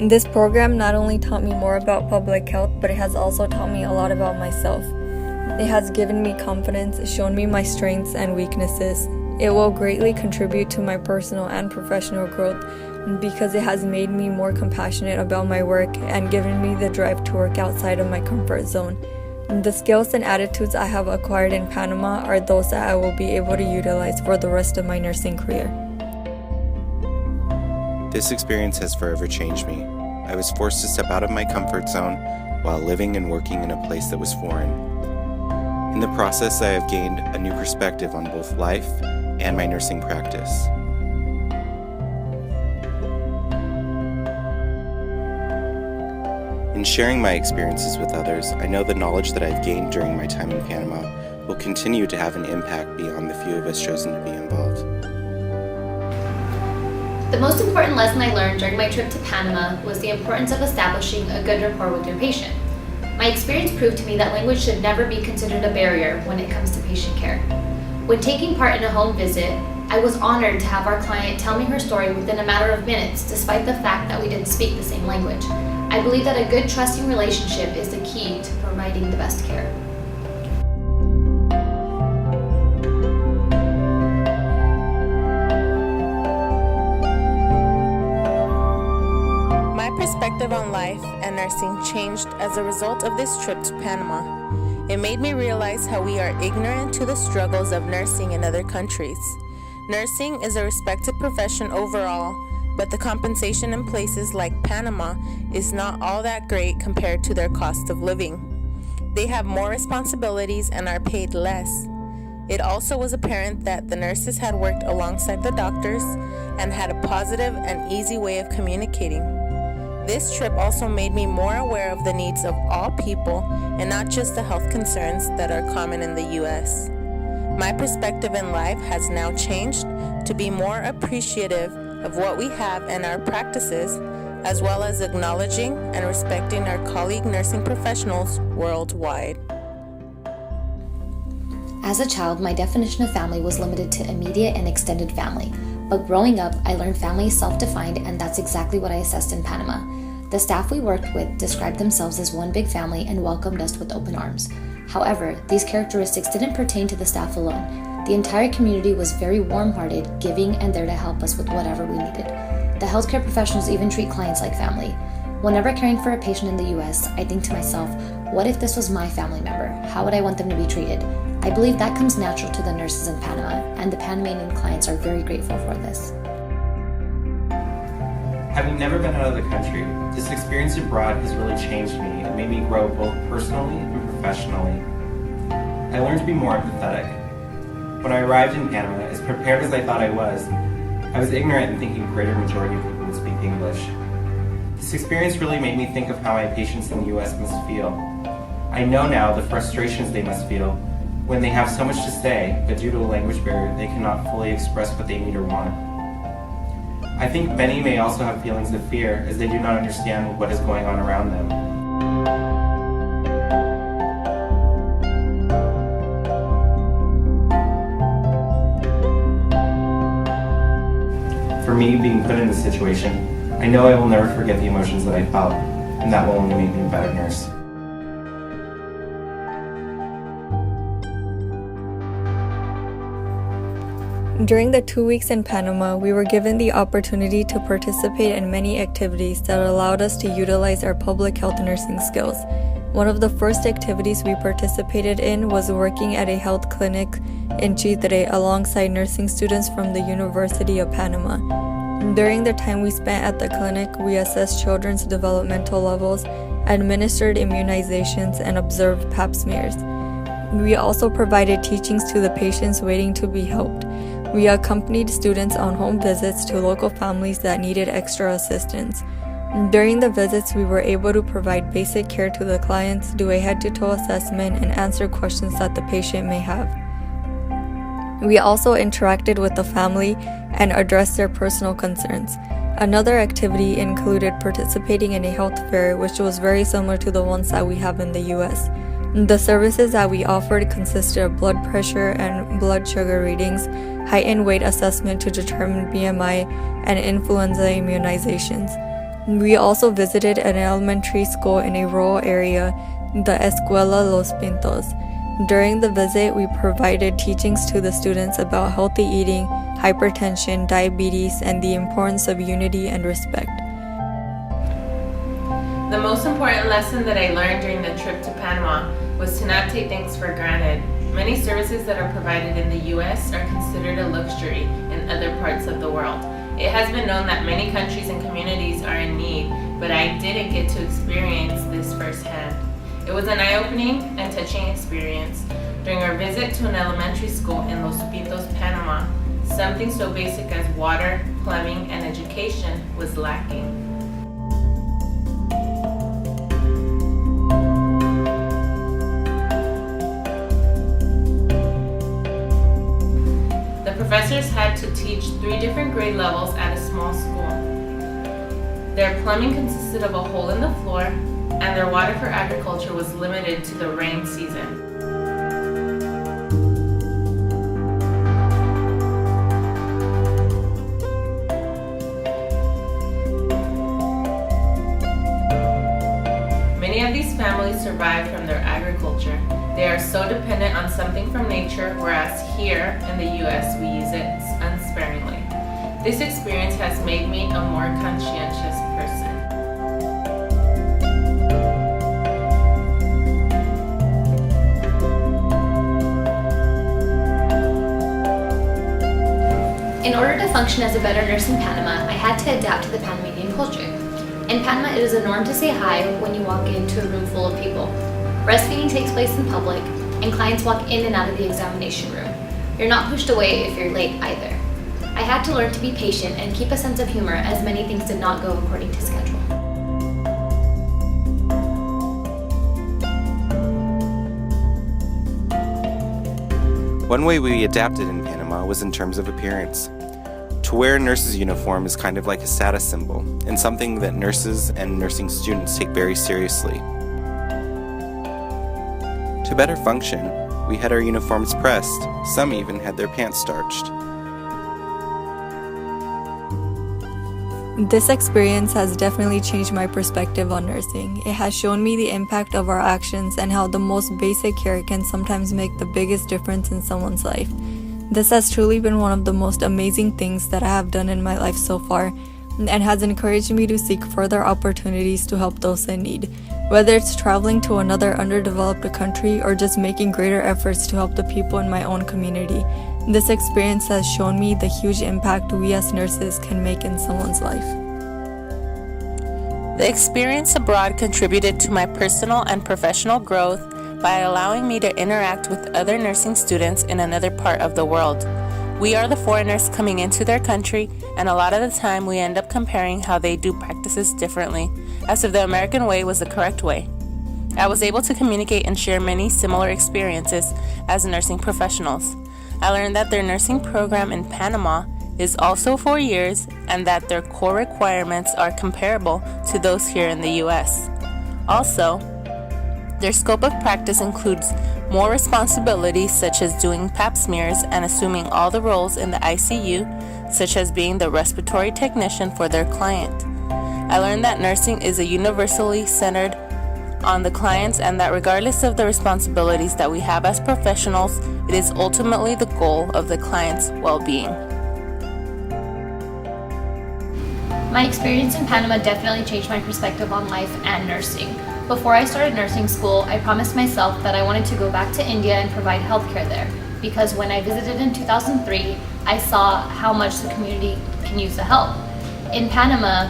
This program not only taught me more about public health, but it has also taught me a lot about myself. It has given me confidence, shown me my strengths and weaknesses. It will greatly contribute to my personal and professional growth because it has made me more compassionate about my work and given me the drive to work outside of my comfort zone. The skills and attitudes I have acquired in Panama are those that I will be able to utilize for the rest of my nursing career. This experience has forever changed me. I was forced to step out of my comfort zone while living and working in a place that was foreign. In the process, I have gained a new perspective on both life and my nursing practice. In sharing my experiences with others, I know the knowledge that I've gained during my time in Panama will continue to have an impact beyond the few of us chosen to be involved. The most important lesson I learned during my trip to Panama was the importance of establishing a good rapport with your patient. My experience proved to me that language should never be considered a barrier when it comes to patient care. When taking part in a home visit, I was honored to have our client tell me her story within a matter of minutes, despite the fact that we didn't speak the same language. I believe that a good, trusting relationship is the key to providing the best care. My perspective on life and nursing changed as a result of this trip to Panama. It made me realize how we are ignorant to the struggles of nursing in other countries. Nursing is a respected profession overall, but the compensation in places like Panama is not all that great compared to their cost of living. They have more responsibilities and are paid less. It also was apparent that the nurses had worked alongside the doctors and had a positive and easy way of communicating. This trip also made me more aware of the needs of all people and not just the health concerns that are common in the U.S. My perspective in life has now changed to be more appreciative of what we have in our practices, as well as acknowledging and respecting our colleague nursing professionals worldwide. As a child, my definition of family was limited to immediate and extended family. But growing up, I learned family is self-defined, and that's exactly what I assessed in Panama. The staff we worked with described themselves as one big family and welcomed us with open arms. However, these characteristics didn't pertain to the staff alone. The entire community was very warm-hearted, giving, and there to help us with whatever we needed. The healthcare professionals even treat clients like family. Whenever caring for a patient in the US, I think to myself, what if this was my family member? How would I want them to be treated? I believe that comes natural to the nurses in Panama, and the Panamanian clients are very grateful for this. Having never been out of the country, this experience abroad has really changed me and made me grow both personally and professionally. I learned to be more empathetic. When I arrived in Panama, as prepared as I thought I was ignorant and thinking the greater majority of people would speak English. This experience really made me think of how my patients in the US must feel. I know now the frustrations they must feel when they have so much to say, but due to a language barrier, they cannot fully express what they need or want. I think many may also have feelings of fear as they do not understand what is going on around them. For me, being put in this situation, I know I will never forget the emotions that I felt, and that will only make me a better nurse. During the 2 weeks in Panama, we were given the opportunity to participate in many activities that allowed us to utilize our public health nursing skills. One of the first activities we participated in was working at a health clinic in Chitre alongside nursing students from the University of Panama. During the time we spent at the clinic, we assessed children's developmental levels, administered immunizations, and observed pap smears. We also provided teachings to the patients waiting to be helped. We accompanied students on home visits to local families that needed extra assistance. During the visits, we were able to provide basic care to the clients, do a head-to-toe assessment, and answer questions that the patient may have. We also interacted with the family and addressed their personal concerns. Another activity included participating in a health fair, which was very similar to the ones that we have in the US. The services that we offered consisted of blood pressure and blood sugar readings, height and weight assessment to determine BMI, and influenza immunizations. We also visited an elementary school in a rural area, the Escuela Los Pintos. During the visit, we provided teachings to the students about healthy eating, hypertension, diabetes, and the importance of unity and respect. The most important lesson that I learned during the trip to Panama was to not take things for granted. Many services that are provided in the U.S. are considered a luxury in other parts of the world. It has been known that many countries and communities are in need, but I didn't get to experience this firsthand. It was an eye-opening and touching experience. During our visit to an elementary school in Los Pintos, Panama, something so basic as water, plumbing, and education was lacking. The professors had to teach 3 different grade levels at a small school. Their plumbing consisted of a hole in the floor, and their water for agriculture was limited to the rain season. Many of these families survive from their agriculture. They are so dependent on something from nature, whereas here in the U.S. we use it unsparingly. This experience has made me a more conscientious person. In order to function as a better nurse in Panama, I had to adapt to the Panamanian culture. In Panama, it is a norm to say hi when you walk into a room full of people. Breastfeeding takes place in public, and clients walk in and out of the examination room. You're not pushed away if you're late either. I had to learn to be patient and keep a sense of humor, as many things did not go according to schedule. One way we adapted in Panama was in terms of appearance. To wear a nurse's uniform is kind of like a status symbol, and something that nurses and nursing students take very seriously. To better function, we had our uniforms pressed. Some even had their pants starched. This experience has definitely changed my perspective on nursing. It has shown me the impact of our actions and how the most basic care can sometimes make the biggest difference in someone's life. This has truly been one of the most amazing things that I have done in my life so far, and has encouraged me to seek further opportunities to help those in need. Whether it's traveling to another underdeveloped country or just making greater efforts to help the people in my own community, this experience has shown me the huge impact we as nurses can make in someone's life. The experience abroad contributed to my personal and professional growth by allowing me to interact with other nursing students in another part of the world. We are the foreigners coming into their country, and a lot of the time we end up comparing how they do practices differently, as if the American way was the correct way. I was able to communicate and share many similar experiences as nursing professionals. I learned that their nursing program in Panama is also 4 years, and that their core requirements are comparable to those here in the US. Also, their scope of practice includes more responsibilities, such as doing pap smears and assuming all the roles in the ICU, such as being the respiratory technician for their client. I learned that nursing is universally centered on the clients, and that regardless of the responsibilities that we have as professionals, it is ultimately the goal of the client's well-being. My experience in Panama definitely changed my perspective on life and nursing. Before I started nursing school, I promised myself that I wanted to go back to India and provide healthcare there, because when I visited in 2003, I saw how much the community can use the help. In Panama,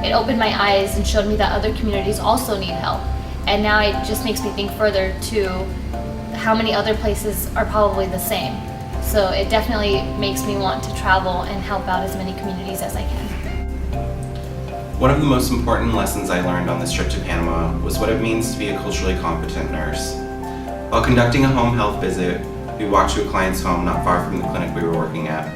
it opened my eyes and showed me that other communities also need help. And now it just makes me think further to how many other places are probably the same. So it definitely makes me want to travel and help out as many communities as I can. One of the most important lessons I learned on this trip to Panama was what it means to be a culturally competent nurse. While conducting a home health visit, we walked to a client's home not far from the clinic we were working at.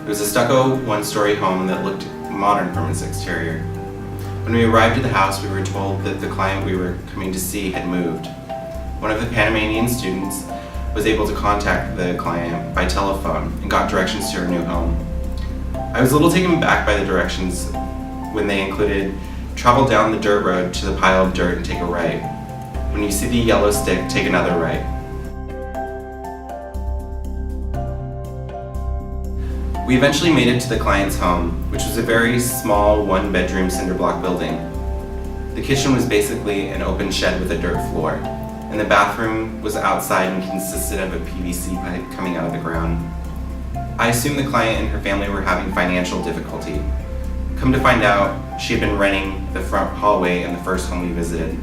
It was a stucco one-story home that looked modern from its exterior. When we arrived at the house, we were told that the client we were coming to see had moved. One of the Panamanian students was able to contact the client by telephone and got directions to her new home. I was a little taken aback by the directions when they included Travel down the dirt road to the pile of dirt and take a right. When you see the yellow stick, take another right. We eventually made it to the client's home, which was a very small one-bedroom cinder block building. The kitchen was basically an open shed with a dirt floor, and the bathroom was outside and consisted of a PVC pipe coming out of the ground. I assumed the client and her family were having financial difficulty. Come to find out, she had been renting the front hallway in the first home we visited.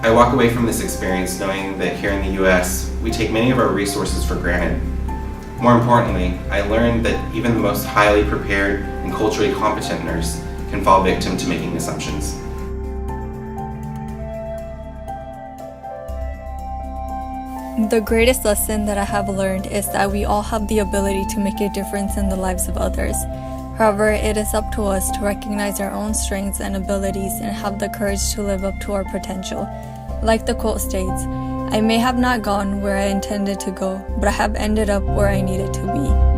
I walk away from this experience knowing that here in the US, we take many of our resources for granted. More importantly, I learned that even the most highly prepared and culturally competent nurse can fall victim to making assumptions. The greatest lesson that I have learned is that we all have the ability to make a difference in the lives of others. However, it is up to us to recognize our own strengths and abilities and have the courage to live up to our potential. Like the quote states, I may have not gone where I intended to go, but I have ended up where I needed to be.